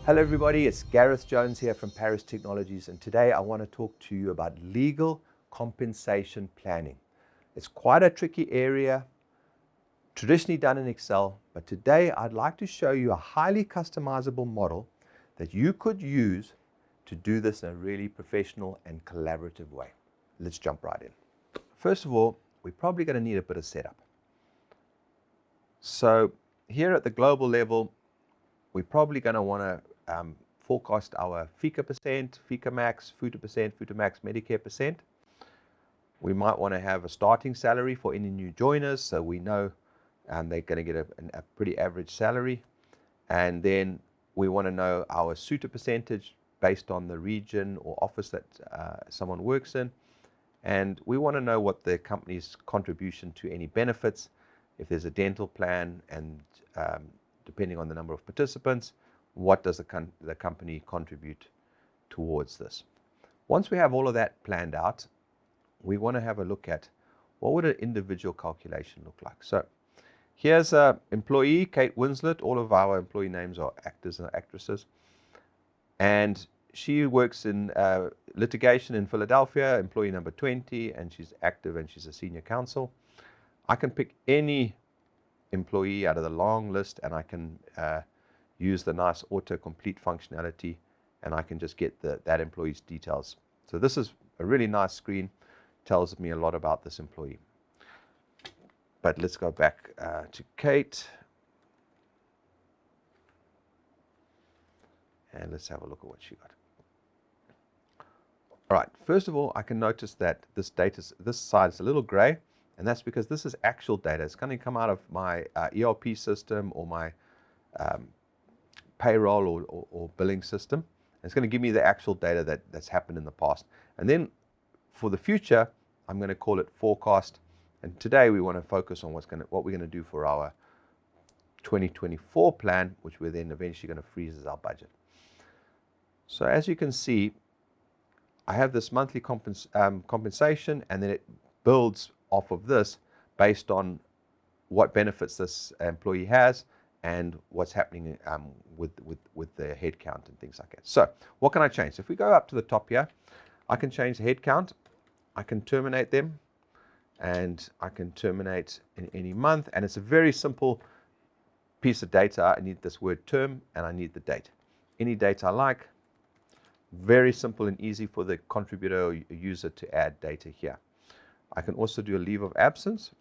Hello everybody, it's Gareth Jones here from Paris Technologies, and today I want to talk to you about legal compensation planning. It's quite a tricky area, traditionally done in Excel, but today I'd like to show you a highly customizable model that you could use to do this in a really professional and collaborative way. Let's jump right in. First of all, we're probably going to need a bit of setup. So here at the global level, we're probably going to want to forecast our FICA percent, FICA max, FUTA percent, FUTA max, Medicare percent. We might want to have a starting salary for any new joiners, so we know they're going to get a pretty average salary. And then we want to know our SUTA percentage based on the region or office that someone works in. And we want to know what the company's contribution to any benefits, if there's a dental plan, and depending on the number of participants, what does the company contribute towards this. Once we have all of that planned out, we want to have a look at what would an individual calculation look like. So here's an employee, Kate Winslet. All of our employee names are actors and actresses. And she works in litigation in Philadelphia, employee number 20, and she's active and she's a senior counsel. I can pick any employee out of the long list, and I can use the nice auto-complete functionality, and I can just get that employee's details. So this is a really nice screen, tells me a lot about this employee. But let's go back to Kate, and let's have a look at what she got. All right, first of all, I can notice that this side is a little gray, and that's because this is actual data. It's going to come out of my ERP system or my payroll or billing system. It's going to give me the actual data that's happened in the past. And then for the future, I'm going to call it forecast. And today we want to focus on what we're going to do for our 2024 plan, which we're then eventually going to freeze as our budget. So as you can see, I have this monthly compensation, and then it builds off of this based on what benefits this employee has and what's happening with their head count and things like that. So what can I change? If we go up to the top here, I can change the head count. I can terminate them, and I can terminate in any month. And it's a very simple piece of data. I need this word term, and I need the date. Any date I like. Very simple and easy for the contributor or user to add data here. I can also do a leave of absence.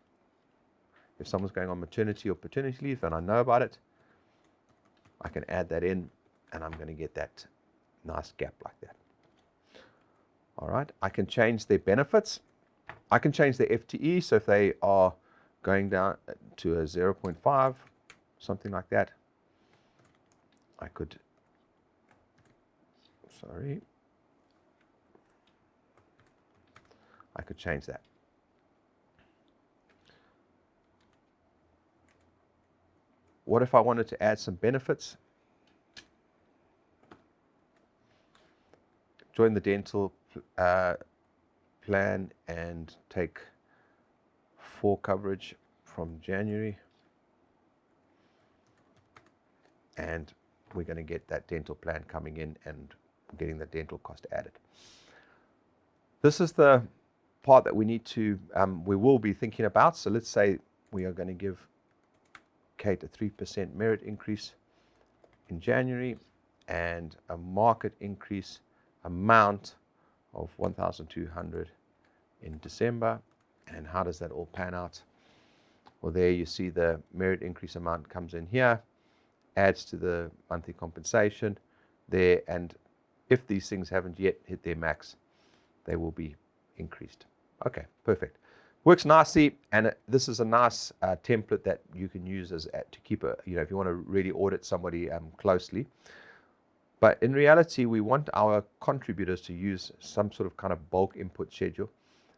If someone's going on maternity or paternity leave and I know about it, I can add that in, and I'm going to get that nice gap like that. All right, I can change their benefits. I can change their FTE, so if they are going down to a 0.5, something like that, I could, I could change that. What if I wanted to add some benefits? Join the dental plan and take 4 coverage from January. And we're going to get that dental plan coming in and getting the dental cost added. This is the part that we will be thinking about. So let's say we are going to give Kate a 3% merit increase in January and a market increase amount of 1,200 in December. And how does that all pan out? Well, there you see the merit increase amount comes in here, adds to the monthly compensation there, and if these things haven't yet hit their max, they will be increased. Okay, perfect. Works nicely, and this is a nice template that you can use to keep if you want to really audit somebody closely. But in reality, we want our contributors to use some sort of kind of bulk input schedule.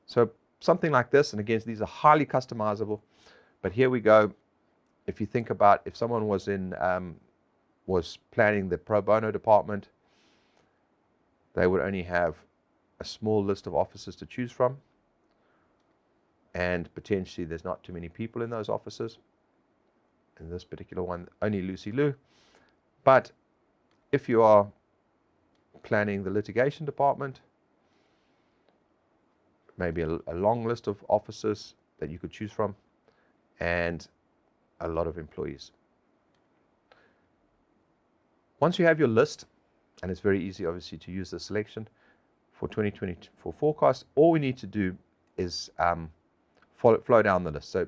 So something like this, and again, these are highly customizable. But here we go. If you think about if someone was planning the pro bono department, they would only have a small list of offices to choose from. And potentially there's not too many people in those offices. In this particular one, only Lucy Lou. But if you are planning the litigation department, maybe a long list of officers that you could choose from, and a lot of employees. Once you have your list, and it's very easy obviously to use the selection for 2024 forecast, all we need to do is flow down the list. So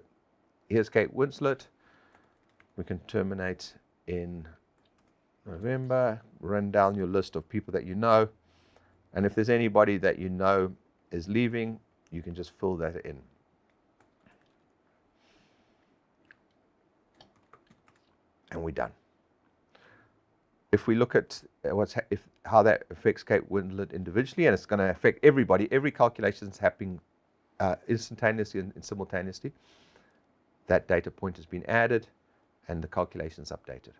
here's Kate Winslet. We can terminate in November. Run down your list of people that you know, and if there's anybody that you know is leaving, you can just fill that in. And we're done. If we look at how that affects Kate Winslet individually, and it's going to affect everybody, every calculation is happening instantaneously and simultaneously. That data point has been added, and the calculation is updated.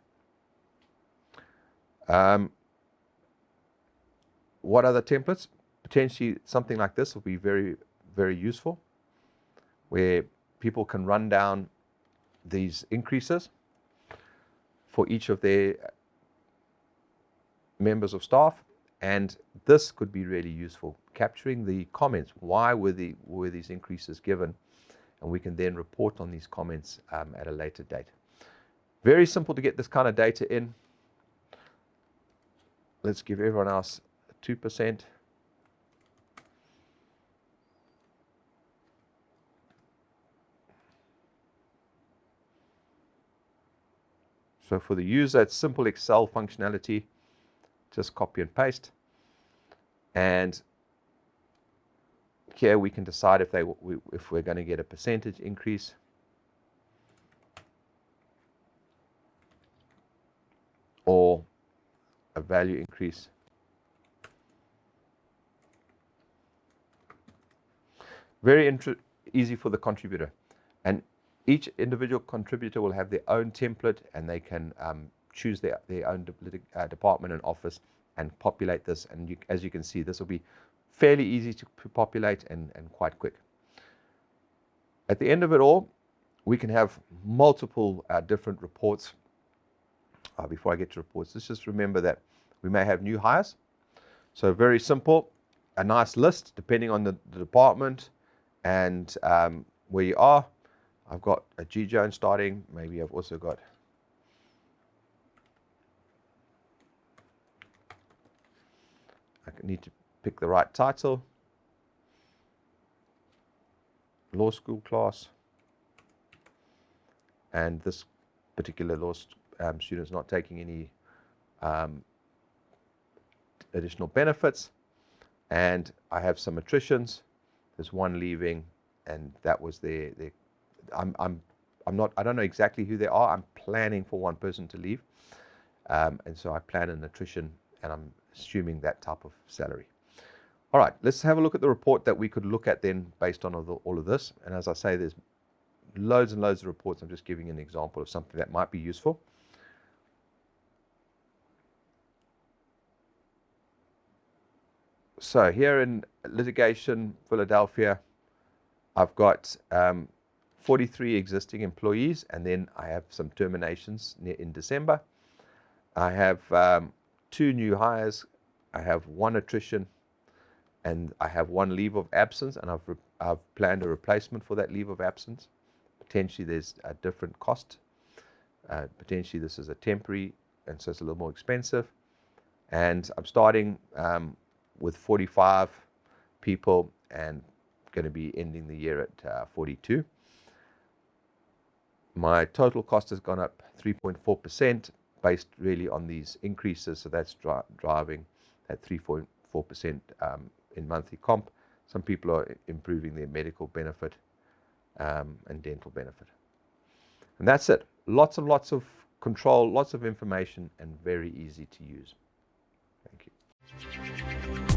What other templates? Potentially something like this will be very, very useful, where people can run down these increases for each of their members of staff, and this could be really useful, capturing the comments. Why were these increases given? And we can then report on these comments at a later date. Very simple to get this kind of data in. Let's give everyone else 2%. So for the user, it's simple Excel functionality. Just copy and paste. And here we can decide if we're going to get a percentage increase, or a value increase. Very easy for the contributor. And each individual contributor will have their own template, and they can choose their own department and office and populate this. And as you can see, this will be fairly easy to populate and quite quick. At the end of it all, we can have multiple different reports. Before I get to reports, let's just remember that we may have new hires. So very simple, a nice list depending on the department and where you are. I've got a G. Jones starting. Maybe I've also got I need to pick the right title. Law school class. And this particular law student is not taking any additional benefits. And I have some attritions. There's one leaving, and that was I don't know exactly who they are. I'm planning for one person to leave. And so I plan an attrition, and I'm assuming that type of salary. All right, let's have a look at the report that we could look at then based on all of this. And as I say, there's loads and loads of reports. I'm just giving an example of something that might be useful. So here in litigation, Philadelphia, I've got 43 existing employees, and then I have some terminations in December. I have 2 new hires. I have 1 attrition, and I have 1 leave of absence, and I've planned a replacement for that leave of absence. Potentially there's a different cost. Potentially this is a temporary, and so it's a little more expensive. And I'm starting with 45 people and going to be ending the year at 42. My total cost has gone up 3.4% based really on these increases, so that's driving that 3.4% in monthly comp. Some people are improving their medical benefit and dental benefit. And that's it. Lots and lots of control, lots of information, and very easy to use. Thank you.